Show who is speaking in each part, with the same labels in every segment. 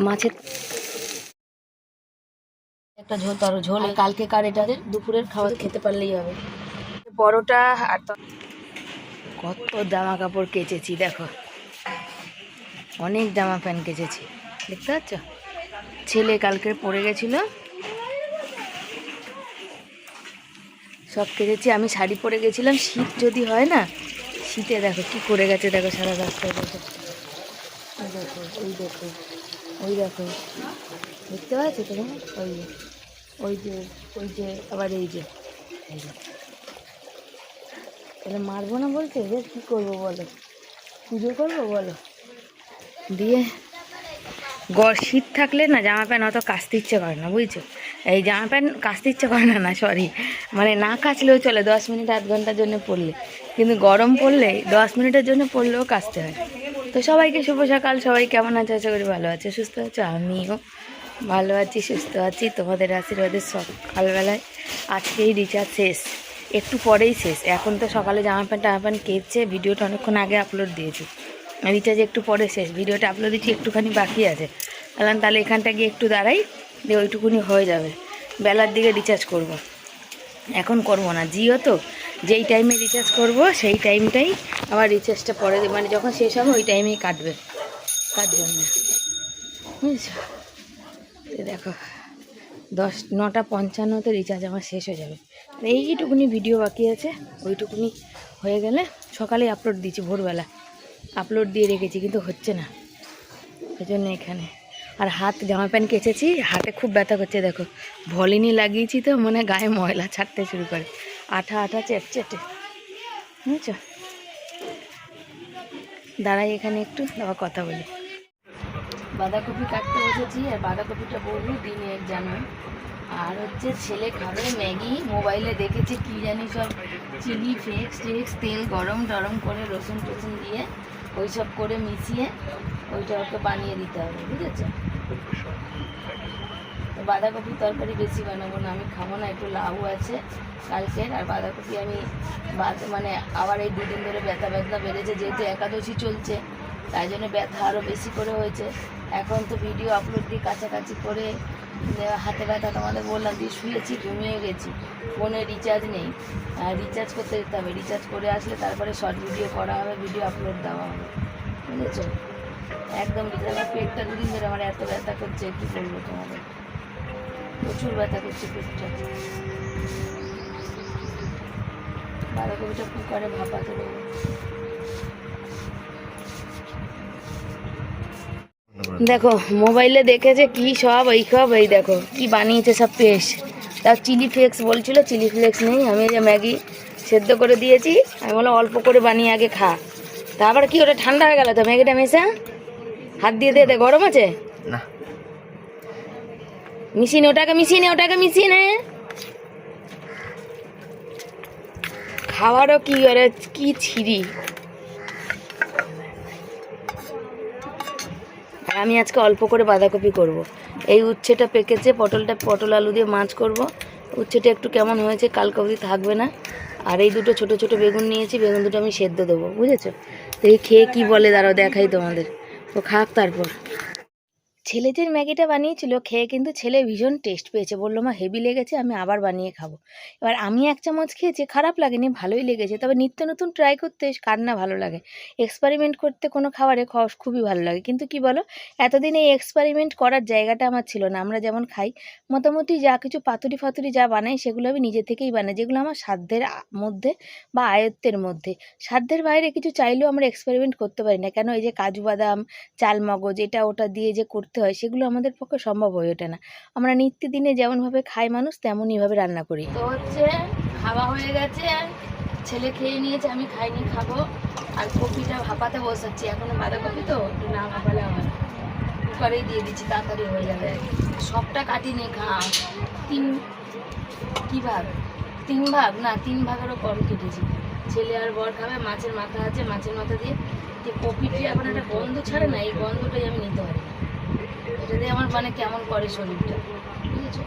Speaker 1: মাছের একটা ঝোল, তার ঝোল কালকে কার এটাদের দুপুরের খাবার খেতে পারলেই হবে। পরোটা আর কত জামা কাপড় কেচেছি দেখো, অনেক জামা প্যান্ট কেচেছি, দেখতে পাচ্ছ? ছেলে কালকে পরে গেছিল, সব কেচেছি। আমি শাড়ি পরে গেছিলাম, শীত যদি হয় না, শীতে দেখো কি করে গেছে, দেখো সারা রাস্তায়, দেখো দেখো ওই দেখো ওই দেখো, দেখতে পাচ্ছ তুমি? ওই যে ওই যে আবার এই যে তাহলে মারবো না বলছে, যে কী করবো বলো, পুজো করবো বলো? দিয়ে শীত থাকলে না জামা প্যান্ট অত কাচতে ইচ্ছে করে না, বুঝছো? এই জামা প্যান্ট কাচতে ইচ্ছে করে না, সরি, মানে না কাচলেও চলে 10 মিনিট আধ ঘন্টার জন্য পরলে, কিন্তু গরম পড়লে 10 মিনিটের জন্য পরলেও কাচতে হয়। তো সবাইকে শুভ সকাল, সবাই কেমন আছে? আশা করি ভালো আছে, সুস্থ আছে। আমিও ভালো আছি, সুস্থ আছি, তোমাদের আশীর্বাদের। সকালবেলায় আজকেই রিচার্জ শেষ, একটু পরেই শেষ। এখন তো সকালে জামা প্যান্ট কেচে ভিডিওটা অনেকক্ষণ আগে আপলোড দিয়েছি, রিচার্জ একটু পরে শেষ, ভিডিওটা আপলোড দিচ্ছি, একটুখানি বাকি আছে। বললাম তাহলে এখানটা গিয়ে একটু দাঁড়াই, দিয়ে ওইটুকুনি হয়ে যাবে, বেলার দিকে রিচার্জ করব। এখন করব না, জিও তো, যেই টাইমে রিচার্জ করব সেই টাইমটাই আবার রিচার্জটা পরে, মানে যখন শেষ হবে ওই টাইমেই কাটবে, তার জন্য, বুঝছো? দেখো 9:55 রিচার্জ আমার শেষ হয়ে যাবে। এইটুকুনি ভিডিও বাকি আছে, ওইটুকুনি হয়ে গেলে সকালেই আপলোড দিয়েছি, ভোরবেলা আপলোড দিয়ে রেখেছি, কিন্তু হচ্ছে না, সেই জন্য এখানে। আর হাত জামা প্যান্ট কেচেছি, হাতে খুব ব্যথা করছে, দেখো ভলিনি লাগিয়েছি তো মনে গায়ে ময়লা ছাড়তে শুরু করে, আঠা আঠা চেটচেটে, বুঝছো? দাঁড়াই এখানে একটু, আবার কথা বলি। বাঁধাকপি কাটতে বসেছি, আর বাঁধাকপিটা বহু দিনে জানো। আর হচ্ছে ছেলে খাবে ম্যাগি, মোবাইলে দেখেছি কী জানি সব চিলি ফ্লেক্স তেল গরম টরম করে রসুন টসুন দিয়ে ওই সব করে মিশিয়ে ওইটা ওকে বানিয়ে দিতে হবে, বুঝেছ? বাঁধাকপির তরকারি বেশি বানাবো না, আমি খাবো না, একটু লাউ আছে কালকের, আর বাঁধাকপি আমি মানে আবার এই 2 দিন ধরে ব্যথা বেড়েছে, যেহেতু একাদশী চলছে তাই জন্য ব্যথা আরও বেশি করে হয়েছে। এখন তো ভিডিও আপলোড দিয়ে কাছাকাছি করে হাতে ব্যথা, তোমাদের বললাম, দিয়ে শুয়েছি, ঘুমিয়ে গেছি, ফোনে রিচার্জ নেই, রিচার্জ করতে যেতে হবে, রিচার্জ করে আসলে তারপরে শর্ট ভিডিও করা হবে, ভিডিও আপলোড দেওয়া হবে, বুঝেছো? একদম আমার পেটটা 2 দিন ধরে আমার এত ব্যথা করছে, কী বলবো তোমাদের, প্রচুর ব্যথা করছে পেটটা। বাঁধাকপিটা কুকারে ভাপাতে দেবো। দেখো মোবাইলে দেখেছে কি সব, এই দেখো কি বানিয়েছে সব পেস্ট, তার চিলি ফ্লেক্স বলছিল, চিলি ফ্লেক্স নেই, আমি যে ম্যাগি সেদ্ধ করে দিয়েছি, আমি বললাম অল্প করে বানিয়ে আগে খা, তারপর কি ওটা ঠান্ডা হয়ে গেল তো ম্যাগিটা মেশা, হাত দিয়ে দে, গরম আছে না, ওটাকে মিশিয়ে নে, খাওয়ারও কি করে, কি ছিঁড়ি। আমি আজকে অল্প করে বাঁধাকপি করব। এই উচ্ছেটা পেকেছে, পটল আলু দিয়ে মাছ করব, উচ্ছেটা একটু কেমন হয়েছে কালকে অবধি থাকবে না। আর এই দুটো ছোট ছোট বেগুন নিয়েছি, বেগুন দুটো আমি সেদ্ধ দেবো, বুঝেছো? তো এই খেয়ে কি বলে দাঁড়াও দেখাই তোমাদের, তো খাক তারপর। ছেলে যে ম্যাগিটা বানিয়েছিল খেয়ে কিন্তু ছেলে ভীষণ টেস্ট পেয়েছে, বললো মা হেভি লেগেছে, আমি আবার বানিয়ে খাবো। এবার আমি 1 চামচ খেয়েছি, খারাপ লাগেনি, ভালোই লেগেছে। তবে নিত্য নতুন ট্রাই করতে কার না ভালো লাগে, এক্সপেরিমেন্ট করতে কোনো খাবারে খুবই ভালো লাগে। কিন্তু কি বলো, এতদিন এই এক্সপেরিমেন্ট করার জায়গাটা আমার ছিল না। আমরা যেমন খাই মোটামুটি যা কিছু পাতুরি ফাতুরি যা বানাই সেগুলো আমি নিজে থেকেই বানাই, যেগুলো আমার সাধ্যের মধ্যে বা আয়ত্তের মধ্যে। সাধ্যের বাইরে কিছু চাইলেও আমরা এক্সপেরিমেন্ট করতে পারি না, কেন? এই যে কাজু বাদাম, চাল মগজ, এটা ওটা দিয়ে যে করতে হয়, সেগুলো আমাদের পক্ষে সম্ভব হয়ে ওঠে না। আমরা নিত্যদিনে যেমনভাবে খাই মানুষ, তেমনইভাবে রান্না করি। তো হচ্ছে খাওয়া হয়ে গেছে, ছেলে খেয়ে নিয়েছে, আমি খাইনি, খাবো। আর কপিটা ভাপাতে বসাচ্ছি, এখন বাঁধাকপি তো একটু না ভাপালে হবে, কুকারেই দিয়ে দিচ্ছি, তাড়াতাড়ি হয়ে যাবে। সবটা কাটিনি, খা 3 ভাগেরও কম কেটেছি। ছেলে আর বর খাবে, মাছের মাথা আছে, মাছের মাথা দিয়ে কপিটি এখন একটা গন্ধ ছাড়ে না, এই গন্ধটাই আমি নিতে পারি, এটা দিয়ে আমার মানে কেমন করে শরীরটা, বুঝেছো?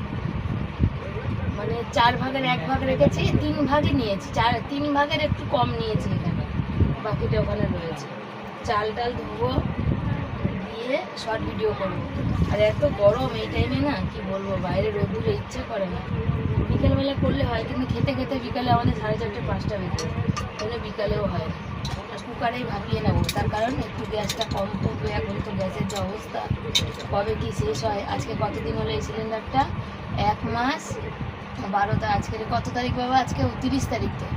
Speaker 1: মানে 4 ভাগের 1 ভাগ রেখেছি, 3 ভাগে নিয়েছি, 3 ভাগের একটু কম নিয়েছি এখানে, বাকিটা ওখানে রয়েছে। চাল ডাল ধুবো, দিয়ে এসে শর্ট ভিডিও করবো। আর এত গরম এই টাইমে না, কি বলবো, বাইরে রোদ্দুরে ইচ্ছে করে না। বিকেলবেলা করলে হয়, কিন্তু খেতে খেতে বিকালে আমাদের 4:30 5টা বেজে যায়, তাহলে বিকালেও হয় না। আর কুকারেই ভাপিয়ে নেবো, তার কারণ একটু গ্যাসটা কম পড়বে। এখন তো গ্যাসের যে অবস্থা, কবে কি শেষ হয়। আজকে কতদিন হলো এই সিলিন্ডারটা? 1 মাস 12টা। আজকের কত তারিখ বাবা? আজকে 30 তারিখ তো,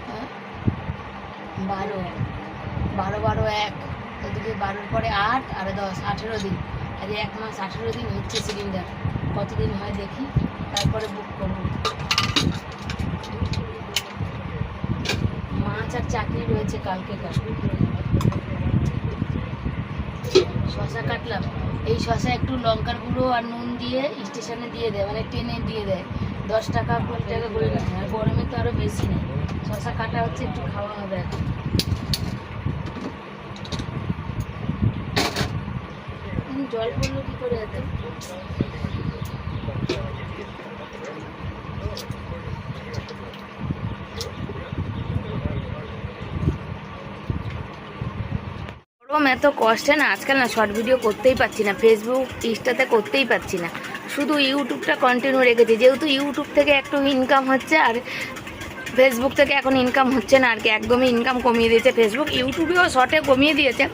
Speaker 1: হ্যাঁ 12 12 12 1, এদিকে 12-র পরে 8 আর 10 18 দিন। আজ 1 মাস 18 দিন হচ্ছে সিলিন্ডার। কতদিন হয় দেখি, তারপরে বুক করবো। মাছ আর চাটনি রয়েছে কালকেকার। শশা কাটলাম, এই শশা একটু লঙ্কার গুঁড়ো আর নুন দিয়ে স্টেশনে দিয়ে দেয়, মানে ট্রেনে দিয়ে দেয়, 10 টাকা 20 টাকা করে নেয়। আর গরমে তো আরও বেশি নেই। শশা কাটা হচ্ছে, একটু খাওয়া হবে এখন। জল পড়লো কি করে এত? গরম এত কষ্টে না, আজকাল না শর্ট ভিডিও করতেই পারছি না, ফেসবুক ইনস্টাতে করতেই পারছি না, শুধু ইউটিউবটা কন্টিনিউ রেখেছি। যেহেতু ইউটিউব থেকে একটু ইনকাম হচ্ছে, আর ফেসবুক থেকে এখন ইনকাম হচ্ছে না আর কি, একদমই ইনকাম কমিয়ে দিয়েছে ফেসবুক। ইউটিউবেও শর্টে কমিয়ে দিয়েছে,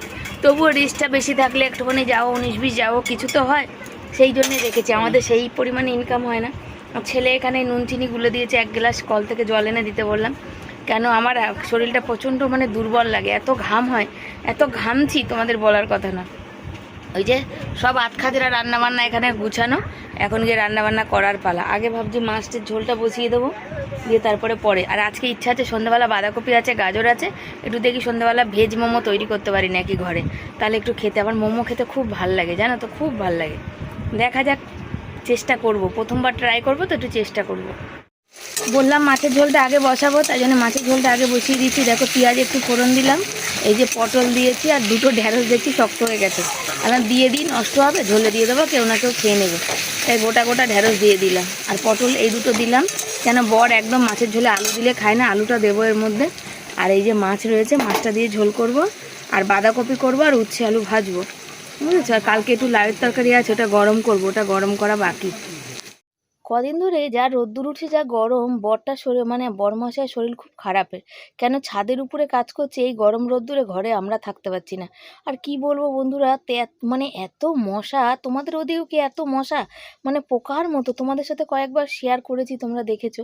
Speaker 1: তবুও রিচটা বেশি থাকলে একটুখানি যাও 19-20 যাও কিছু তো হয়, সেই জন্যে রেখেছি। আমাদের সেই পরিমাণে ইনকাম হয় না। ছেলে এখানে নুন চিনি গুলে দিয়েছে, 1 গ্লাস কল থেকে জল এনে দিতে বললাম। কেন আমার শরীরটা প্রচণ্ড মানে দুর্বল লাগে, এত ঘাম হয়, এত ঘামছি তোমাদের বলার কথা না। ওই যে সব আতখাজরা রান্নাবান্না এখানে গুছানো, এখন গিয়ে রান্নাবান্না করার পালা। আগে ভাবছি মাছের ঝোলটা বসিয়ে দেবো, দিয়ে তারপরে পরে। আর আজকে ইচ্ছা আছে, সন্ধ্যাবেলা বাঁধাকপি আছে, গাজর আছে, একটু দেখি সন্ধ্যাবেলা ভেজ মোমো তৈরি করতে পারি নাকি ঘরে, তাহলে একটু খেতে। আমার মোমো খেতে খুব ভাল লাগে, জানো তো, খুব ভাল লাগে। দেখা যাক, চেষ্টা করব, প্রথমবার ট্রাই করবো তো, একটু চেষ্টা করব। বললাম মাছের ঝোলটা আগে বসাবো, তাই জন্য মাছের ঝোলটা আগে বসিয়ে দিচ্ছি। দেখো পেঁয়াজ একটু ফোড়ন দিলাম, এই যে পটল দিয়েছি, আর 2টো ঢ্যাঁড়স দেখছি শক্ত হয়ে গেছে, আর দিয়ে দিই, নষ্ট হবে, ঝোলে দিয়ে দেবো, কেউ না কেউ খেয়ে নেবে, তাই গোটা গোটা ঢ্যাঁড়স দিয়ে দিলাম। আর পটল এই 2টো দিলাম, কেন বর একদম মাছের ঝোলে আলু দিলে খায় না, আলুটা দেবো এর মধ্যে। আর এই যে মাছ রয়েছে, মাছটা দিয়ে ঝোল করব, আর বাঁধাকপি করবো, আর উচ্ছে আলু ভাজবো, বুঝেছো। আর কালকে একটু লাউয়ের তরকারি আছে, ওটা গরম করবো, ওটা গরম করা বাকি। কদিন ধরে যা রোদ্দুর উঠছে, যা গরম, বরটার শরীর মানে বরমশাইয়ের শরীর খুব খারাপের। কেন ছাদের উপরে কাজ করছে, এই গরম রোদ্দুরে ঘরে আমরা থাকতে পারছি না। আর কি বলবো বন্ধুরা, মানে এত মশা, তোমাদের ওদিকেও কি এত মশা? মানে পোকার মতো, তোমাদের সাথে কয়েকবার শেয়ার করেছি, তোমরা দেখেছো,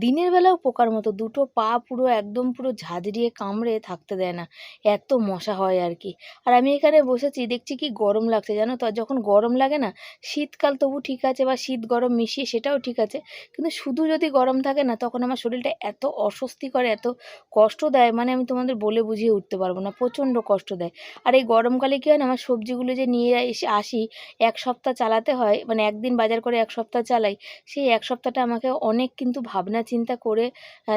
Speaker 1: দিনের বেলাও পোকার মতো, 2টো পা পুরো একদম পুরো ঝাঁঝরিয়ে কামড়ে থাকতে দেয় না, এত মশা হয় আর কি। আর আমি এখানে বসেছি, দেখছি কি গরম লাগছে জানো তো। আর যখন গরম লাগে না, শীতকাল তবু ঠিক আছে, বা শীত গরম মিশিয়ে সেটাও ঠিক আছে, কিন্তু শুধু যদি গরম থাকে না, তখন আমার শরীরটা এত অস্বস্তি করে, এত কষ্ট দেয়, মানে আমি তোমাদের বলে বুঝিয়ে উঠতে পারবো না, প্রচণ্ড কষ্ট দেয়। আর এই গরমকালে কী হয় না, আমার সবজিগুলো যে নিয়ে এসে আসি, 1 সপ্তাহ চালাতে হয়, মানে একদিন বাজার করে 1 সপ্তাহ চালাই, সেই 1 সপ্তাহটা আমাকে অনেক কিন্তু ভাবনা চিন্তা করে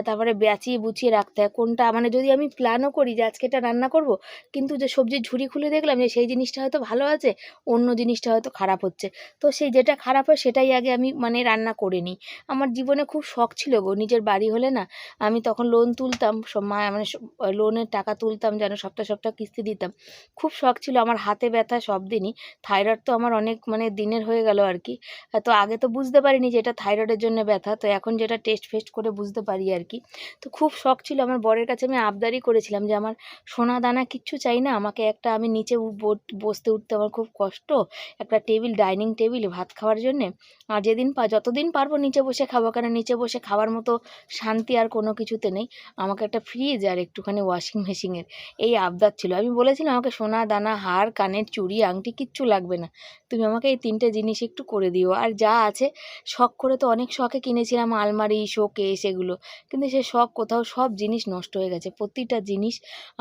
Speaker 1: তারপরে বাঁচিয়ে বুঝিয়ে রাখতে হয় কোনটা, মানে যদি আমি প্ল্যানও করি যে আজকে এটা রান্না করব, কিন্তু যে সবজির ঝুড়ি খুলে দেখলাম যে সেই জিনিসটা হয়তো ভালো আছে, অন্য জিনিসটা হয়তো খারাপ হচ্ছে, তো সেই যেটা খারাপ হয় সেটাই আগে আমি মানে রান্না করে নিই। আমার জীবনে খুব শখ ছিল গো, নিজের বাড়ি হলে না, আমি তখন লোন তুলতাম, মানে লোনের টাকা তুলতাম যেন, সপ্তাহ সপ্তাহ কিস্তি দিতাম, খুব শখ ছিল। আমার হাতে ব্যথা সব দিনই, থাইরয়েড তো আমার অনেক মানে দিনের হয়ে গেল আর কি। তো আগে তো বুঝতে পারিনি যে এটা থাইরয়েডের জন্য ব্যথা, তো এখন যেটা টেস্ট ফেস্ট করে বুঝতে পারি আর কি। তো খুব শখ ছিল, আমার বরের কাছে আমি আবদারি করেছিলাম যে আমার সোনা দানা কিচ্ছু চাই না, আমাকে একটা, আমি নিচে বসতে উঠতে আমার খুব কষ্ট, একটা টেবিল, ডাইনিং টেবিল ভাত খাওয়ার জন্যে, আর যতদিন পারবো নিচে বসে খাবো, কারণ নিচে বসে খাওয়ার মতো শান্তি আর কোনো কিছুতে নেই। আমাকে একটা ফ্রিজ আর একটুখানি ওয়াশিং মেশিনের এই আবদার ছিল। আমি বলেছিলাম আমাকে সোনা দানা, হার, কানের চুড়ি, আংটি কিচ্ছু লাগবে না, তুমি আমাকে এই 3টে জিনিস একটু করে দিও। আর যা আছে শখ করে, তো অনেক শখে কিনেছিলাম আলমারি, শোকেস, এগুলো, কিন্তু সে শখ কোথাও, সব জিনিস নষ্ট হয়ে গেছে, প্রতিটা জিনিস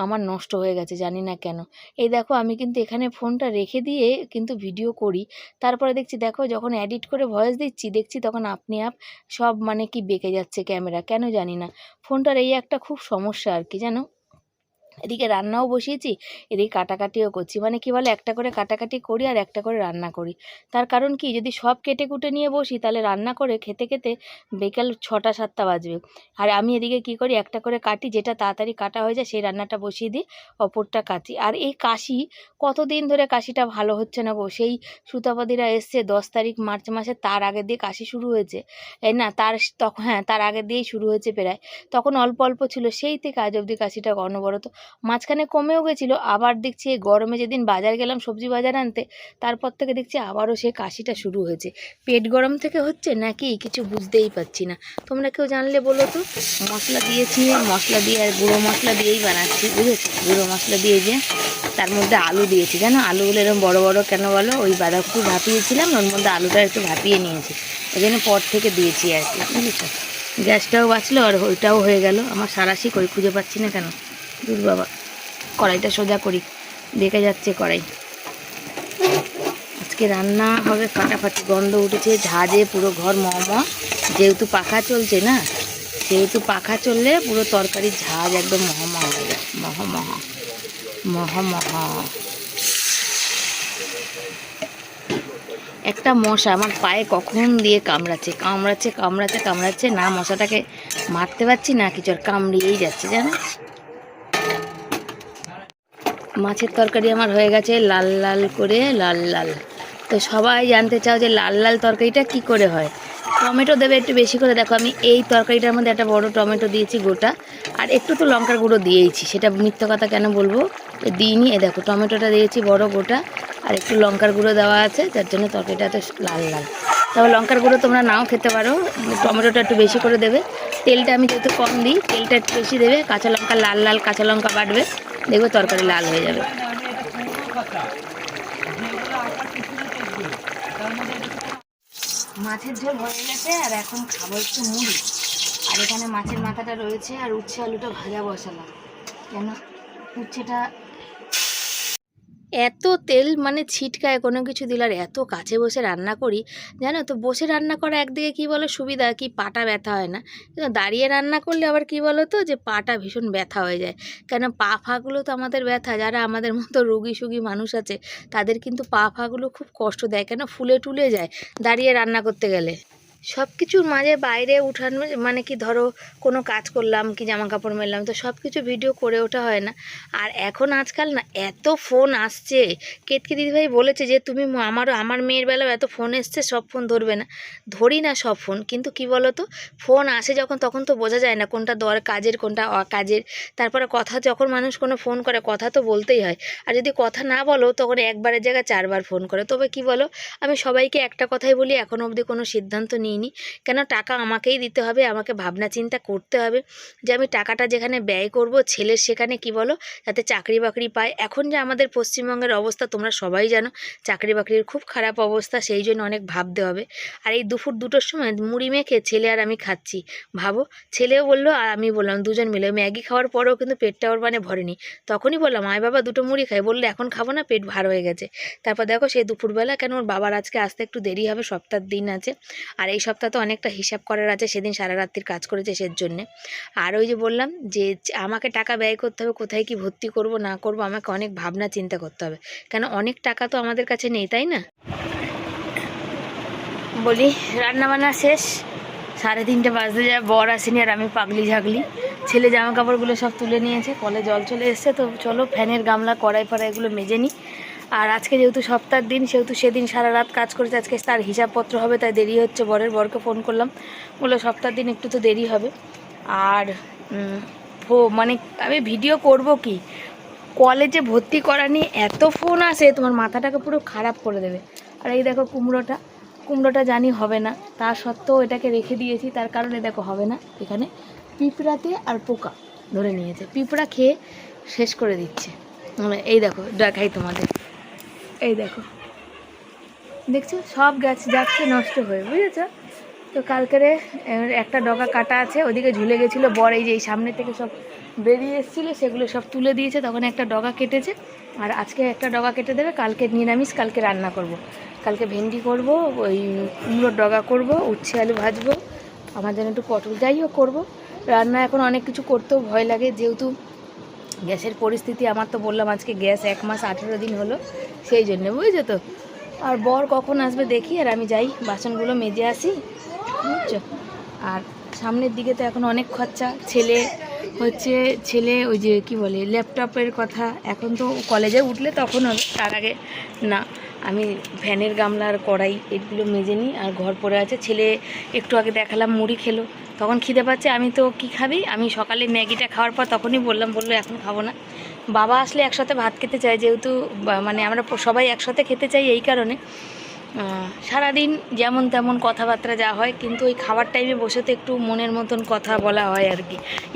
Speaker 1: আমার নষ্ট হয়ে গেছে, জানি না কেন। এই দেখো আমি কিন্তু এখানে ফোনটা রেখে দিয়ে কিন্তু ভিডিও করি, তারপরে দেখছি, দেখো যখন এডিট করে ভয়েস দিচ্ছি, দেখছি তখন আপনি সব মানে কি বেঁকে যাচ্ছে ক্যামেরা, কেন জানি না। ফোনটার এই একটা খুব সমস্যা আর কি, জানো। এদিকে রান্নাও বসিয়েছি, এদিকে কাটাকাটিও করছি। মানে কি বলে, একটা করে কাটাকাটি করি আর একটা করে রান্না করি। তার কারণ কি, যদি সব কেটে কুটে নিয়ে বসি তাহলে রান্না করে খেতে খেতে বিকেল 6টা 7টা বাজবে। আর আমি এদিকে কি করি, একটা করে কাটি, যেটা তাড়াতাড়ি কাটা হয়ে যায় সেই রান্নাটা বসিয়ে দিই, অপরটা কাটি। আর এই কাশি কতদিন ধরে কাশিটা ভালো হচ্ছে না গো। সেই সুতাপাদিরা এসছে 10 তারিখ মার্চ মাসে, তার আগে দিয়ে কাশি শুরু হয়েছে। এই না তার তখন, হ্যাঁ তার আগে দিয়েই শুরু হয়েছে প্রায়। তখন অল্প অল্প ছিল, সেই থেকে আজ অবধি কাশিটা অনবরত। মাঝখানে কমেও গেছিলো, আবার দেখছি এই গরমে যেদিন বাজার গেলাম সবজি বাজার আনতে, তারপর থেকে দেখছি আবারও সে কাশিটা শুরু হয়েছে। পেট গরম থেকে হচ্ছে নাকি কিছু বুঝতেই পারছি না। তোমরা কেউ জানলে বলো তো। মশলা দিয়েছি, মশলা দিয়ে আর গুঁড়ো মশলা দিয়েই বানাচ্ছি, বুঝেছো? গুঁড়ো মশলা দিয়ে যে তার মধ্যে আলু দিয়েছি, জানো আলুগুলো এরকম বড় বড় কেন বলো, ওই বাঁধাকপি ভাপিয়েছিলাম, ওর মধ্যে আলুটা একটু ভাপিয়ে নিয়েছি, ওই জন্য পর থেকে দিয়েছি আর কি, বুঝেছো? গ্যাসটাও বাঁচলো আর ওইটাও হয়ে গেল। আমার সারাশি কই খুঁজে পাচ্ছি না কেন, দূর বাবা। কড়াইটা সোজা করি, দেখে যাচ্ছে কড়াই। আজকে রান্না হবে ফাটাফাটি, গন্ধ উঠেছে ঝাঁজে পুরো ঘর মহমহ। যেহেতু পাখা চলছে না, সেহেতু পাখা চললে পুরো তরকারির ঝাঁজ একদম মহমহ হয়ে যায়, মহমহ মহমহ। একটা মশা আমার পায়ে কখন দিয়ে কামড়াচ্ছে কামড়াচ্ছে কামড়াচ্ছে কামড়াচ্ছে, না মশাটাকে মারতে পারছি না কিছু, আর কামড়িয়েই যাচ্ছে জানো। মাছের তরকারি আমার হয়ে গেছে লাল লাল করে, লাল লাল। তো সবাই জানতে চাও যে লাল লাল তরকারিটা কি করে হয়। টমেটো দেবে একটু বেশি করে। দেখো আমি এই তরকারিটার মধ্যে একটা বড় টমেটো দিয়েছি গোটা, আর একটু তো লঙ্কার গুঁড়ো দিয়েছি, সেটা মিথ্যা কথা কেন বলবো, দিইনি। এ দেখো টমেটোটা দিয়েছি বড় গোটা, আর একটু লঙ্কার গুঁড়ো দেওয়া আছে, যার জন্য তরকারিটা এত লাল লাল। তবে লঙ্কার গুঁড়ো তোমরা নাও খেতে পারো, টমেটোটা একটু বেশি করে দেবে। তেলটা আমি যেহেতু কম দিই, তেলটা একটু বেশি দেবে। কাঁচা লঙ্কা, লাল লাল কাঁচা লঙ্কা বাটবে, দেখবে তরকারি লাল হয়ে যাবে। মাছের ঝোল হয়ে গেছে, আর এখন খাবো একটু মুড়ি। আর এখানে মাছের মাথাটা রয়েছে, আর উচ্ছে আলুটা ভাজা বসালাম। কেন উচ্ছেটা এত তেল মানে ছিটকায় কোনো কিছু দিলে, আর এত কাছে বসে রান্না করি জানো তো। বসে রান্না করা একদিকে কি বলো সুবিধা, কি পাটা ব্যথা হয় না, কিন্তু দাঁড়িয়ে রান্না করলে আবার কি বলো তো, যে পাটা ভীষণ ব্যথা হয়ে যায়। কেন পা ফাগুলো তো আমাদের ব্যথা, যারা আমাদের মতো রুগী সুগী মানুষ আছে তাদের কিন্তু পা ফাগুলো খুব কষ্ট দেয়, কেন ফুলে টুলে যায় দাঁড়িয়ে রান্না করতে গেলে। সব কিছুর মাঝে বাইরে উঠানো, মানে কি ধরো কোনো কাজ করলাম, কি জামা কাপড় মেললাম, তো সব কিছু ভিডিও করে ওঠা হয় না। আর এখন আজকাল না এত ফোন আসছে, কেতকি দিদিভাই বলেছে যে তুমি আমার মেয়ের বেলাও এত ফোন এসছে, সব ফোন ধরবে না। ধরি না সব ফোন, কিন্তু কি বলো তো, ফোন আসে যখন তখন তো বোঝা যায় না কোনটা কাজের কোনটা অকাজের। তারপরে কথা যখন মানুষ কোনো ফোন করে কথা তো বলতেই হয়, আর যদি কথা না বলো তখন একবারের জায়গায় 4বার ফোন করে। তবে কি বলো, আমি সবাইকে একটা কথাই বলি, এখনও অবধি কোনো সিদ্ধান্ত নিইনি। কেন টাকা আমাকেই দিতে হবে, আমাকে ভাবনা চিন্তা করতে হবে যে আমি টাকাটা যেখানে ব্যয় করব ছেলের সেখানে কি বলো যাতে চাকরি বাকরি পায়। এখন যে আমাদের পশ্চিমবঙ্গের অবস্থা তোমরা সবাই জানো, চাকরি বাকরির খুব খারাপ অবস্থা, সেই জন্য অনেক ভাবতে হবে। আর এই দুপুর 2টোর সময় মুড়ি মেখে ছেলে আর আমি খাচ্ছি, ভাবো। ছেলেও বললো আর আমি বললাম, দুজন মিলে। ম্যাগি খাওয়ার পরেও কিন্তু পেটটা ওর মানে ভরেনি। তখনই বললাম আয় বাবা 2টো মুড়ি খাই, বললে এখন খাবো না, পেট ভার হয়ে গেছে। তারপর দেখো সেই দুপুরবেলা, কেন ওর বাবার আজকে আসতে একটু দেরি হবে, সপ্তাহের দিন আছে, আর এই সপ্তাহ তো অনেকটা হিসাব করার আছে, সেদিন সারা রাত্রির কাজ করেছে সের জন্যে। আর ওই যে বললাম যে আমাকে টাকা ব্যয় করতে হবে, কোথায় কি ভর্তি করব না করব, আমাকে অনেক ভাবনা চিন্তা করতে হবে, কেন অনেক টাকা তো আমাদের কাছে নেই, তাই না? বলি রান্নাবান্না শেষ, 3:30 বাজতে যায়, বর আসেনি আর আমি পাগলি ঝাগলি। ছেলে জামা কাপড়গুলো সব তুলে নিয়েছে, কলে জল চলে এসছে, তো চলো ফ্যানের গামলা কড়াই ফড়াই এগুলো মেজে নিই। আর আজকে যেহেতু সপ্তাহের দিন, সেহেতু সেদিন সারা রাত কাজ করেছে, আজকে তার হিসাবপত্র হবে, তাই দেরি হচ্ছে। বরকে ফোন করলাম, বললো সপ্তাহের দিন একটু তো দেরি হবে। আর মানে আমি ভিডিও করব কি, কলেজে ভর্তি করা নিয়ে এত ফোন আসে, তোমার মাথাটাকে পুরো খারাপ করে দেবে। আর এই দেখো কুমড়োটা জানি হবে না, তা সত্ত্বেও এটাকে রেখে দিয়েছি, তার কারণে দেখো হবে না। এখানে পিঁপড়াতে আর পোকা ধরে নিয়েছে, পিঁপড়া খেয়ে শেষ করে দিচ্ছে। এই দেখো দেখাই তোমাদের, এই দেখো দেখছো সব গাছ যাচ্ছে নষ্ট হয়ে, বুঝেছো? তো কালকেরে একটা ডগা কাটা আছে, ওদিকে ঝুলে গেছিলো বর, এই যে এই সামনে থেকে সব বেরিয়ে এসেছিলো, সেগুলো সব তুলে দিয়েছে, তখন একটা ডগা কেটেছে। আর আজকে একটা ডগা কেটে দেবে, কালকে নিরামিষ, কালকে রান্না করব। কালকে ভেন্ডি করব, ওই কুমড়োর ডগা করব, উচ্ছে আলু ভাজবো, আমার জন্য একটু পটল, যাই হোক করবো রান্না। এখন অনেক কিছু করতেও ভয় লাগে, যেহেতু গ্যাসের পরিস্থিতি আমার তো বললাম আজকে গ্যাস 1 মাস 18 দিন হলো, সেই জন্য বুঝছো তো। আর বর কখন আসবে দেখি, আর আমি যাই বাসনগুলো মেজে আসি, বুঝছো। আর সামনের দিকে তো এখন অনেক খরচা, ছেলে ওই যে কি বলে ল্যাপটপের কথা, এখন তো কলেজে উঠলে তখন হবে, তার আগে না। আমি ফ্যানের গামলা আর কড়াই এগুলো মেজে নিই। আর ঘর পড়ে আছে, ছেলে একটু আগে দেখালাম মুড়ি খেলো, তখন খিদে পাচ্ছে। আমি তো কি খাবি, আমি সকালে ম্যাগিটা খাওয়ার পর তখনই বললো এখন খাবো না। বাবা আসলে একসাথে ভাত খেতে চাই, যেহেতু মানে আমরা সবাই একসাথে খেতে চাই, এই কারণে সারাদিন যেমন তেমন কথাবার্তা যা হয়, কিন্তু ওই খাবার টাইমে বসে তো একটু মনের মতন কথা বলা হয়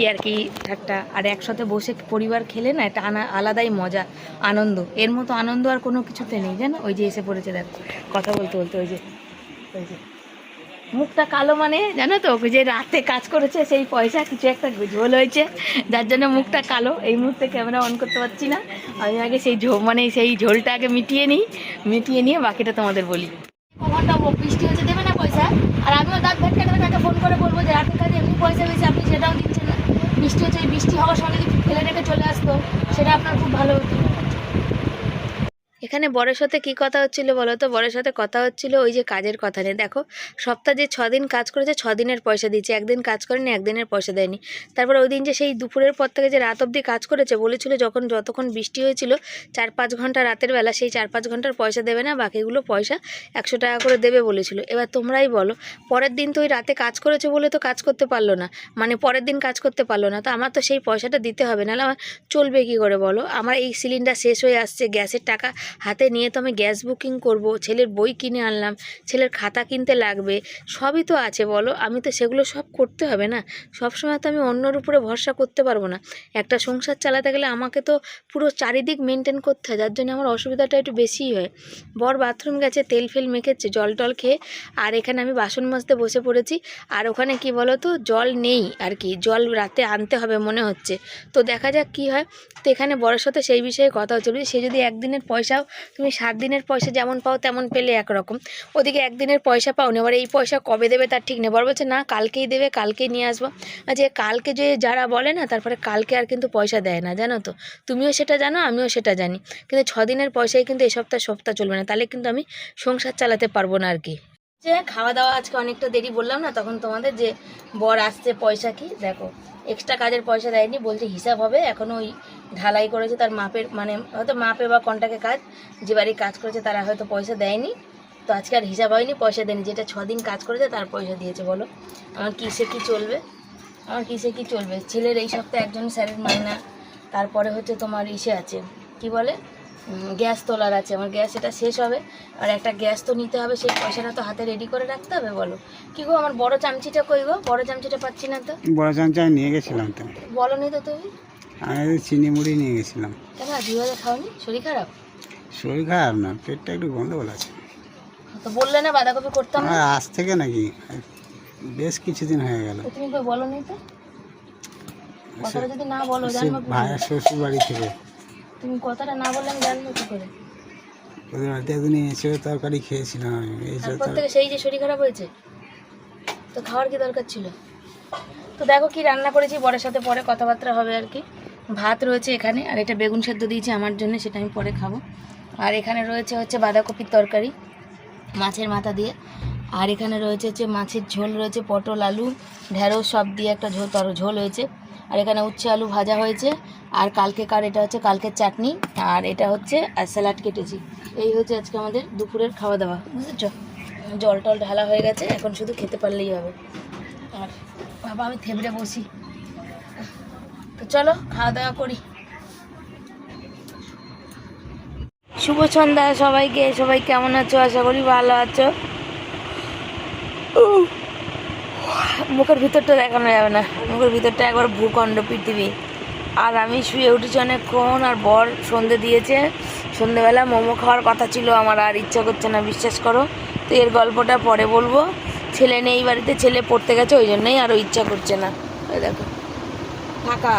Speaker 1: আর কি ঠাট্টা। আর একসাথে বসে পরিবার খেলে না, এটা আলাদাই মজা, আনন্দ। এর মতো আনন্দ আর কোনো কিছুতে নেই, জানো। ওই যে এসে পড়েছে দেখো কথা বলতে বলতে, ওই যে মুখটা কালো, মানে জানো তো, ওই যে রাতে কাজ করেছে সেই পয়সা কিছু একটা ঝোল হয়েছে, যার জন্য মুখটা কালো। এই মুহূর্তে ক্যামেরা অন করতে পারছি না, আমি আগে সেই সেই ঝোলটা আগে মিটিয়ে নিয়ে বাকিটা তোমাদের বলি। কখনটা বৃষ্টি হচ্ছে, দেবে না পয়সা। আর আমিও দাঁত ভেটকে তাকে ফোন করে বলবো যে রাতের কাজে এমনি পয়সা পেয়েছে, আপনি সেটাও দিচ্ছেন না। বৃষ্টি হচ্ছে, এই বৃষ্টি হওয়ার সঙ্গে যদি ফেলে রেখে চলে আসতো, সেটা আপনার খুব ভালো হতো। এখানে বরের সাথে কি কথা হচ্ছিল বলো তো? বরের সাথে কথা হচ্ছিল ওই যে কাজের কথা নিয়ে। দেখো, সপ্তাহে যে 6 দিন কাজ করেছে 6 দিনের পয়সা দিয়েছে, 1 দিন কাজ করেনি 1 দিনের পয়সা দেয়নি। তারপর ওই দিন যে সেই দুপুরের পর থেকে যে রাত অবধি কাজ করেছে, বলেছিল যতক্ষণ বৃষ্টি হয়েছিল 4-5 ঘন্টা রাতের বেলা, সেই 4-5 ঘন্টার পয়সা দেবে না, বাকিগুলো পয়সা 100 টাকা করে দেবে বলেছিল। এবার তোমরাই বলো, পরের দিন তো ওই রাতে কাজ করেছে বলে তো কাজ করতে পারলো না, মানে পরের দিন কাজ করতে পারলো না, তো আমার তো সেই পয়সাটা দিতে হবে, নাহলে আমার চলবে কী করে বলো? আমার এই সিলিন্ডার শেষ হয়ে আসছে, গ্যাসের টাকা হাতে নিয়ে তো আমি গ্যাস বুকিং করব, ছেলের বই কিনে আনলাম, ছেলের খাতা কিনতে লাগবে, সবই তো আছে বলো। আমি তো সেগুলো সব করতে হবে না, সবসময় তো আমি অন্যর উপরে ভরসা করতে পারবো না। একটা সংসার চালাতে গেলে আমাকে তো পুরো চারিদিক মেনটেন করতে হয়, যার জন্য আমার অসুবিধাটা একটু বেশিই হয়। বর বাথরুম গেছে, তেল ফেল মেখেছে, জল টল খেয়ে, আর এখানে আমি বাসন মাজতে বসে পড়েছি। আর ওখানে কি বলো তো, জল নেই আর কি, জল রাতে আনতে হবে মনে হচ্ছে, তো দেখা যাক কি হয়। তো এখানে বড়ের সাথে সেই বিষয়ে কথা হচ্ছে, সে যদি 1 দিনের পয়সাও, তুমি 7 দিনের পয়সা যেমন পাও তেমন পেলে একরকম, ওদিকে 1 দিনের পয়সা পাও না, এবার এই পয়সা কবে দেবে তার ঠিক নেই। বর বলছে না, কালকেই দেবে, কালকেই নিয়ে আসবো। যে কালকে যে যারা বলে না, তারপরে কালকে আর কিন্তু পয়সা দেয় না, জানো তো। তুমিও সেটা জানো, আমিও সেটা জানি, কিন্তু 6 দিনের পয়সায় কিন্তু এই সপ্তাহ চলবে না, তাহলে কিন্তু আমি সংসার চালাতে পারবো না আর কি। যে খাওয়া দাওয়া আজকে অনেকটা দেরি, বললাম না তখন তোমাদের যে বর আসছে, পয়সা কি দেখো, এক্সট্রা কাজের পয়সা দেয়নি, বলছে হিসাব হবে, এখনও ওই ঢালাই করেছে তার মাপের, মানে হয়তো মাপে বা কন্টাকে কাজ, যে বাড়ি কাজ করেছে তারা হয়তো পয়সা দেয়নি, তো আজকে আর হিসাব হয়নি, পয়সা দেয়নি। যেটা 6 দিন কাজ করেছে তার পয়সা দিয়েছে। বলো আমার কিসে কি চলবে? ছেলের এই সপ্তাহে একজন স্যারের মাইনা, তারপরে হচ্ছে তোমার ইসে আছে, কি বলে, গ্যাস তোলার আছে, আমার গ্যাস এটা শেষ হবে, আর একটা গ্যাস তো নিতে হবে, সেই পয়সাটা তো হাতে রেডি করে রাখতে হবে। বলো কি গো, আমার বড় চামচিটা কই গো? বড় চামচিটা পাচ্ছি না তো।
Speaker 2: বড় চামচা নিয়ে গেছিলাম তো।
Speaker 1: বলো নি তো তুমি।
Speaker 2: আমি চিনি মুড়ি নিয়ে গেছিলাম।
Speaker 1: কেন 2 খাওনি? শরীর খারাপ?
Speaker 2: শরীর খারাপ না, পেটটা একটু গন্ডগোল আছে।
Speaker 1: তো বললে না বাঁধাকপি করতাম না।
Speaker 2: আজ থেকে নাকি বেশ কিছুদিন হয়ে গেল।
Speaker 1: তুমি কই বলো নি তো, কথাটা যদি না বলো জানবো কি?
Speaker 2: ভাইয়ের শ্বশুর বাড়ি থেকে।
Speaker 1: তুমি কথাটা না বললে আমি জানবো কি করে?
Speaker 2: ওদের বাড়িতে একদিন এঁচড়ের তরকারি খেয়েছিলাম আমি।
Speaker 1: তারপর থেকে সেই যে শরীর খারাপ হয়েছে, তো খাওয়ার কি দরকার ছিল? তো দেখো কি রান্না করেছি, বরের সাথে পরে কথাবার্তা হবে আর কি। ভাত রয়েছে এখানে, আর এটা বেগুন সেদ্ধ দিয়েছি আমার জন্য, সেটা আমি পরে খাবো। আর এখানে রয়েছে হচ্ছে বাঁধাকপির তরকারি মাছের মাথা দিয়ে, আর এখানে রয়েছে হচ্ছে মাছের ঝোল রয়েছে, পটল আলু ঢেঁড়স সব দিয়ে একটা ঝোল হয়েছে। আর এখানে উচ্ছে আলু ভাজা হয়েছে, আর এটা হচ্ছে কালকের চাটনি, আর এটা হচ্ছে আর স্যালাড কেটেছি। এই হচ্ছে আজকে আমাদের দুপুরের খাওয়া দাওয়া, বুঝেছ। জল টল ঢালা হয়ে গেছে, এখন শুধু খেতে পারলেই হবে। আর বাবা আমি থেবড়ে বসি, তো চলো খাওয়া দাওয়া করি। শুভ সন্ধ্যা সবাইকে, সবাই কেমন আছো? আশা করি ভালো আছো। মুখের ভিতরটা দেখানো যাবে না, মুখের ভিতরটা একবার ভূখণ্ড পৃথিবী। আর আমি শুয়ে উঠেছি অনেকক্ষণ, আর বর সন্ধে দিয়েছে। সন্ধেবেলা মোমো খাওয়ার কথা ছিল আমার, আর ইচ্ছা করছে না, বিশ্বাস করো। তো এর গল্পটা পরে বলবো। ছেলে নেই বাড়িতে, ছেলে পড়তে গেছে, ওই জন্যই আরও ইচ্ছা করছে না। ওই দেখো ফাঁকা,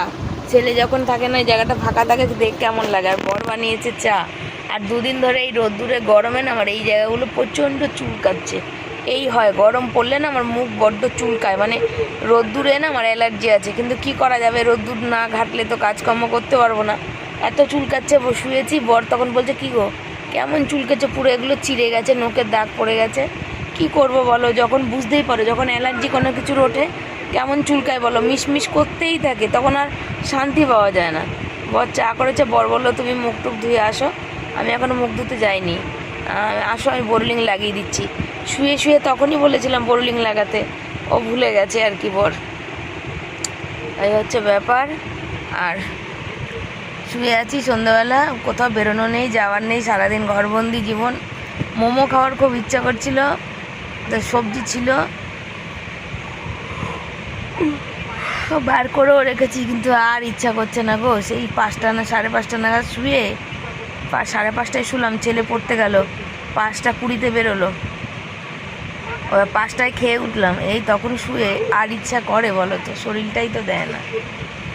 Speaker 1: ছেলে যখন থাকে না এই জায়গাটা ফাঁকা থাকে, দেখ কেমন লাগে। আর বর বানিয়েছে চা, আর 2 দিন ধরে এই রোদ্দুরে গরমে না আমার এই জায়গাগুলো প্রচণ্ড চুলকাচ্ছে, এই হয়, গরম পড়লে না আমার মুখ বড্ড চুলকায়, মানে রোদ্দুরে না আমার অ্যালার্জি আছে, কিন্তু কি করা যাবে, রোদ্দুর না ঘাটলে তো কাজকর্ম করতে পারবো না। এত চুলকাচ্ছে, শুয়েছি, বর তখন বলছে কী গো কেমন চুলকাচ্ছে, পুরো এগুলো চিড়ে গেছে, নোকের দাগ পড়ে গেছে, কি করব বলো, যখন বুঝতেই পারো যখন অ্যালার্জি কোনো কিছুর ওঠে কেমন চুলকায় বলো, মিশমিশ করতেই থাকে, তখন আর শান্তি পাওয়া যায় না। বর চা করেছে, বর বললো তুমি মুখ টুক ধুয়ে আসো, আমি এখনও মুখ ধুতে যাইনি, আসো আমি বোরলিং লাগিয়ে দিচ্ছি। শুয়ে শুয়ে তখনই বলেছিলাম বোরলিং লাগাতে, ও ভুলে গেছে আর কি বর, এই হচ্ছে ব্যাপার। আর শুয়ে আছি, সন্ধ্যাবেলা কোথাও বেরোনো নেই, যাওয়ার নেই, সারাদিন ঘরবন্দি জীবন। মোমো খাওয়ার খুব ইচ্ছা করছিল, তো সবজি ছিল বার করেও রেখেছি, কিন্তু আর ইচ্ছা করছে না গো। সেই 5টা না 5:30 নাগাদ শুয়ে 5:30টায় শুলাম, ছেলে পড়তে গেল, 5:20 বেরোলো, 5টায় খেয়ে উঠলাম, এই তখন শুয়ে আর ইচ্ছা করে বলো তো, শরীরটাই তো দেয় না,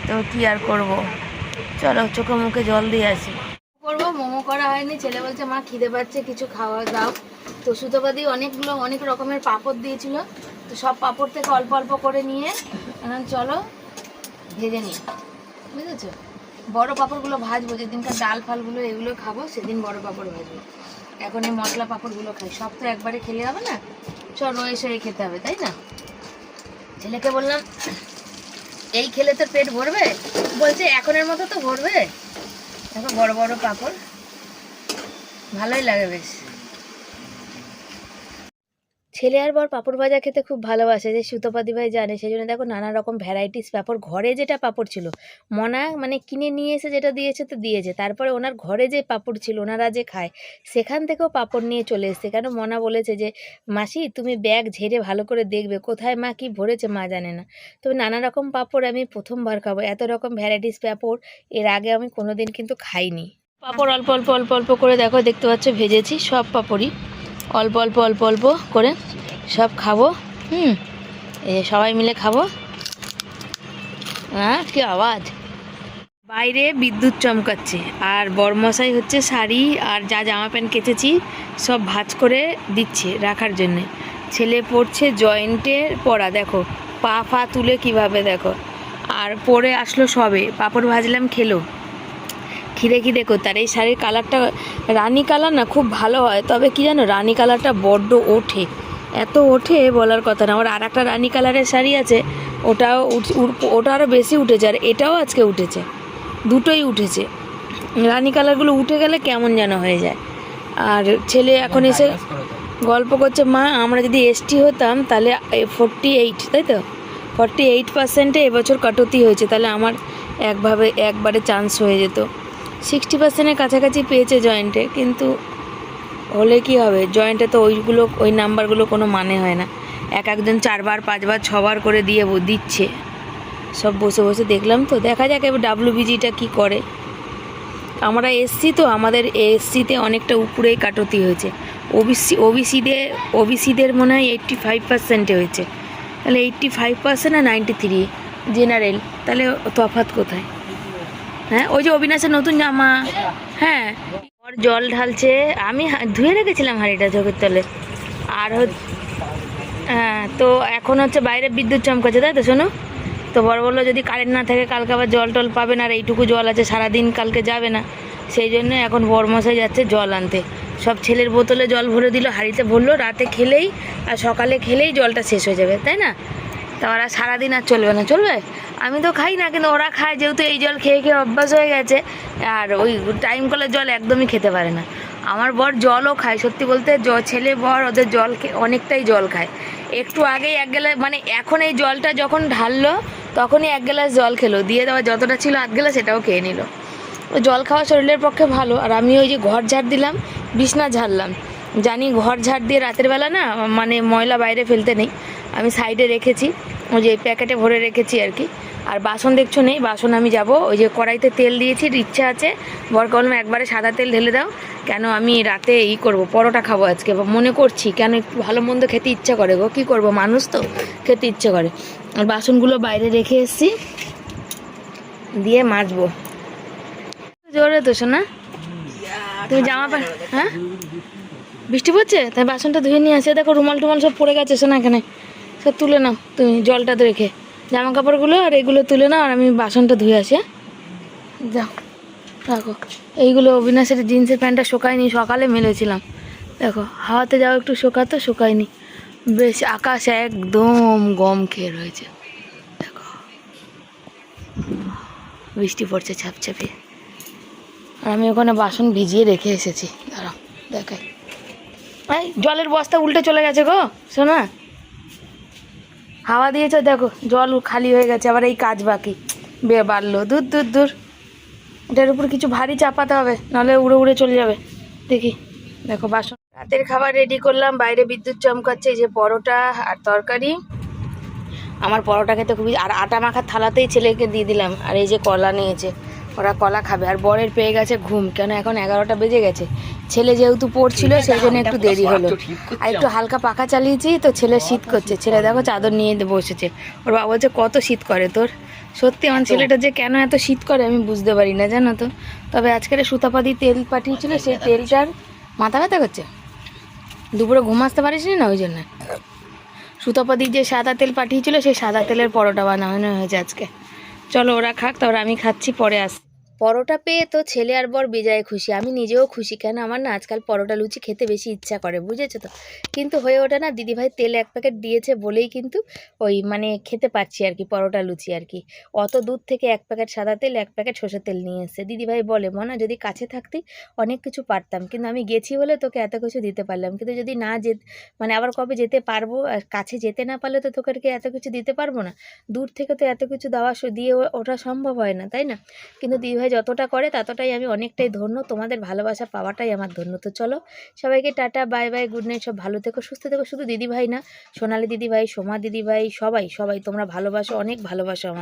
Speaker 1: তো কি আর করব। চলো চোখে মুখে জল দিয়ে আসি। করবো, মোমো করা হয়নি, ছেলে বলছে মা খিদে পাচ্ছে কিছু খাওয়া দাও, তো সুতোপাদি অনেক রকমের পাঁপড় দিয়েছিল, তো সব পাঁপড় থেকে অল্প অল্প করে নিয়ে এখন চলো ভেজে নিই, বুঝেছো। বড় পাঁপড়গুলো ভাজবো, যেদিনকার ডাল ফালগুলো এগুলো খাবো সেদিন বড় পাঁপড় ভাজবো, এখন এই মশলা পাঁপড়গুলো খাই, সব তো একবারে খেলে হবে না, চল রয়ে সয়ে খেতে হবে, তাই না। ছেলেকে বললাম এই খেলে তো পেট ভরবে, বলছে এখনের মতো তো ভরবে, দেখো বড় বড় পাঁপড়, ভালোই লাগে বেশ। ছেলে আর বর পাঁপড় ভাজা খেতে খুব ভালোবাসে, যে সুতোপাদি ভাই জানে, সেই জন্য দেখো নানা রকম ভ্যারাইটিস পাঁপড়, ঘরে যেটা পাঁপড় ছিল মনা মানে কিনে নিয়ে এসে যেটা দিয়েছে তো দিয়েছে, তারপরে ওনার ঘরে যে পাঁপড় ছিল ওনারা যে খায় সেখান থেকেও পাঁপড় নিয়ে চলে এসছে, কেন মনা বলেছে যে মাসি তুমি ব্যাগ ঝেড়ে ভালো করে দেখবে কোথায় মা কি ভরেছে মা জানে না, তবে নানা রকম পাঁপড় আমি প্রথমবার খাবো, এত রকম ভ্যারাইটিস পাঁপড় এর আগে আমি কোনোদিন কিন্তু খাইনি। পাঁপড় অল্প অল্প অল্প অল্প করে দেখো, দেখতে পাচ্ছ ভেজেছি সব পাঁপড়ই, অল্প অল্প অল্প অল্প করে সব খাবো, সবাই মিলে খাবো। হ্যাঁ কি আওয়াজ, বাইরে বিদ্যুৎ চমকাচ্ছে, আর বরমশাই হচ্ছে শাড়ি আর যা জামা প্যান্ট কেচেছি সব ভাঁজ করে দিচ্ছে রাখার জন্যে। ছেলে পড়ছে জয়েন্টের পড়া, দেখো পা ফা তুলে কিভাবে দেখো, আর পরে আসলো সবে, পাঁপড় ভাজলাম খেলো, খিদে করতে। আর এই শাড়ির কালারটা রানি কালার না, খুব ভালো হয়, তবে কি জানো রানি কালারটা বড্ড ওঠে, এত ওঠে বলার কথা না। আমার আর একটা রানি কালারের শাড়ি আছে, ওটা আরও বেশি উঠেছে, আর এটাও আজকে উঠেছে, দুটোই উঠেছে, রানি কালারগুলো উঠে গেলে কেমন যেন হয়ে যায়। আর ছেলে এখন এসে গল্প করছে মা আমরা যদি এসটি হতাম তাহলে 48, তাই তো 48%-এ এবছর কাটতি হয়েছে, তাহলে আমার একবারে চান্স হয়ে যেত। 60%-এর কাছাকাছি পেয়েছে জয়েন্টে, কিন্তু হলে কি হবে, জয়েন্টে তো ওই নাম্বারগুলো কোনো মানে হয় না, একজন 4 বার 5 বার 6 বার করে দিচ্ছে, সব বসে বসে দেখলাম, তো দেখা যাক এবার WBGটা কি করে। আমরা এসসি তো, আমাদের এসসিতে অনেকটা উপরেই কাটতি হয়েছে, ওবিসিদের মনে হয় 85%-এ হয়েছে, তাহলে 85% আর 93 জেনারেল, তাহলে তফাৎ কোথায়। হ্যাঁ ওই যে অবিনাশের নতুন জামা, হ্যাঁ ওর জল ঢালছে, আমি ধুয়ে রেখেছিলাম হাঁড়িটা চোখের তলে, আর হ্যাঁ তো এখন হচ্ছে বাইরে বিদ্যুৎ চমকাচ্ছে, তাই তো শোনো, তো বড় বললো যদি কারেন্ট না থাকে কালকে আবার জল টল পাবে না, আর এইটুকু জল আছে সারাদিন কালকে যাবে না, সেই জন্য এখন বরমশাই যাচ্ছে জল আনতে, সব ছেলের বোতলে জল ভরে দিল, হাঁড়িতে ভরলো, রাতে খেলেই আর সকালে খেলেই জলটা শেষ হয়ে যাবে, তাই না, তা ওরা সারাদিন আর চলবে না, চলবে। আমি তো খাই না, কিন্তু ওরা খায়, যেহেতু এই জল খেয়ে খেয়ে অভ্যাস হয়ে গেছে, আর ওই টাইম কলের জল একদমই খেতে পারে না। আমার বর জলও খায়, সত্যি বলতে ছেলে বর ওদের জল অনেকটাই জল খায়, একটু আগেই 1 গ্লাস, মানে এখন এই জলটা যখন ঢাললো তখনই 1 গ্লাস জল খেলো, দিয়ে দেওয়া যতটা ছিল 1 গ্লাস সেটাও খেয়ে নিল। জল খাওয়া শরীরের পক্ষে ভালো। আর আমি ওই যে ঘর ঝাড় দিলাম, বিছনা ঝাড়লাম, জানি ঘর ঝাড় দিয়ে রাতের বেলা না মানে ময়লা বাইরে ফেলতে নেই, আমি সাইডে রেখেছি, ওই যে প্যাকেটে ভরে রেখেছি আর কি। আর বাসন দেখছো নেই, বাসন আমি যাব, ওই যে কড়াইতে তেল দিয়েছি, ইচ্ছা আছে বরকে বললাম একবারে সাদা তেল ঢেলে দাও, কেন আমি রাতে করব, পরোটা খাবো আজকে, মনে করছি কেন একটু ভালো মন্দ খেতে ইচ্ছা করে গো, কী করবো, মানুষ তো খেতে ইচ্ছে করে। আর বাসনগুলো বাইরে রেখে এসেছি, দিয়ে মাজবো। জোরে তো শোনা, তুমি জামা প্যান্ট, হ্যাঁ বৃষ্টি পড়ছে তাই বাসনটা ধুয়ে নিয়ে আসে। দেখো রুমাল টুমাল সব পড়ে গেছে শোনা, এখানে সব তুলে নাও তুমি জলটা রেখে, জামা কাপড়গুলো আর এগুলো তুলে নাও, আর আমি বাসনটা ধুয়ে আসি। হ্যাঁ যাও রাখো। এইগুলো অবিনাশের জিন্সের প্যান্টটা শোকায়নি, সকালে মেলেছিলাম, দেখো হাওয়াতে যাও একটু শোকাতো, শোকায়নি। বেশ আকাশ একদম গম খেয়ে রয়েছে, দেখো বৃষ্টি পড়ছে ছাপছাপে। আর আমি ওখানে বাসন ভিজিয়ে রেখে এসেছি, দাঁড়াও দেখাই। এই জলের বস্তা উল্টে চলে গেছে গো শোনা, হাওয়া দিয়েছে দেখো জল খালি হয়ে গেছে, আবার এই কাজ বাকি বাড়লো। দূর দূর দূর, এটার উপর কিছু ভারী চাপাতে হবে, নাহলে উড়ে উড়ে চলে যাবে। দেখি, দেখো বাসন। রাতের খাবার রেডি করলাম, বাইরে বিদ্যুৎ চমকাচ্ছে, এই যে পরোটা আর তরকারি। আমার পরোটা খেতে খুবই, আর আটা মাখার থালাতেই ছেলেকে দিয়ে দিলাম। আর এই যে কলা নিয়েছে, ওরা কলা খাবে। আর বরের পেয়ে গেছে ঘুম, কেন এখন 11টা বেজে গেছে। ছেলে যেহেতু পড়ছিল সেই জন্য একটু দেরি হলো। আর একটু হালকা পাখা চালিয়েছি তো ছেলে শীত করছে। ছেলে দেখো চাদর নিয়ে বসেছে, ওর বাবা বলছে কত শীত করে তোর। সত্যি আমার ছেলেটা যে কেন এত শীত করে আমি বুঝতে পারি না, জানো তো। তবে আজকের সুতাপাতি তেল পাঠিয়েছিল, সেই তেলটার মাথা ব্যথা করছে। দুপুরে ঘুম আসতে পারিস না ওই জন্য। সুতাপাতির যে সাদা তেল পাঠিয়েছিল সেই সাদা তেলের পরোটা বানানো হয়েছে আজকে। চলো ওরা খাক, তারপর আমি খাচ্ছি, পরে আস। পরোটা পেয়ে তো ছেলে আর বর বেজায় খুশি, আমি নিজেও খুশি। কেন আমার না আজকাল পরোটা লুচি খেতে বেশি ইচ্ছা করে, বুঝেছো তো। কিন্তু হয়ে ওঠে না, দিদিভাই তেল 1 প্যাকেট দিয়েছে বলেই কিন্তু ওই মানে খেতে পাচ্ছি আর কি পরোটা লুচি আর কি। অত দূর থেকে 1 প্যাকেট সাদা তেল 1 প্যাকেট সরষের তেল নিয়ে এসছে। দিদিভাই বলে মনা যদি কাছে থাকতি অনেক কিছু পারতাম, কিন্তু আমি গেছি বলে তোকে এত কিছু দিতে পারলাম, কিন্তু যদি না মানে আবার কবে যেতে পারবো, আর কাছে যেতে না পারলে তো তোকে আর কি এত কিছু দিতে পারবো না। দূর থেকে তো এত কিছু দেওয়া দিয়ে ওঠা সম্ভব হয় না, তাই না। কিন্তু দিদিভাই যতটা করে ততটাই আমি অনেকটাই ধন্য, তোমাদের ভালোবাসা পাওয়াটাই আমার ধন্য। তো চলো সবাইকে tata bye bye, good night, সব ভালো থেকো সুস্থ থেকো। শুধু দিদিভাই না, সোনালি দিদিভাই, সোমা দিদিভাই, সবাই সবাই তোমরা ভালোবাসো, অনেক ভালোবাসো আমাদের।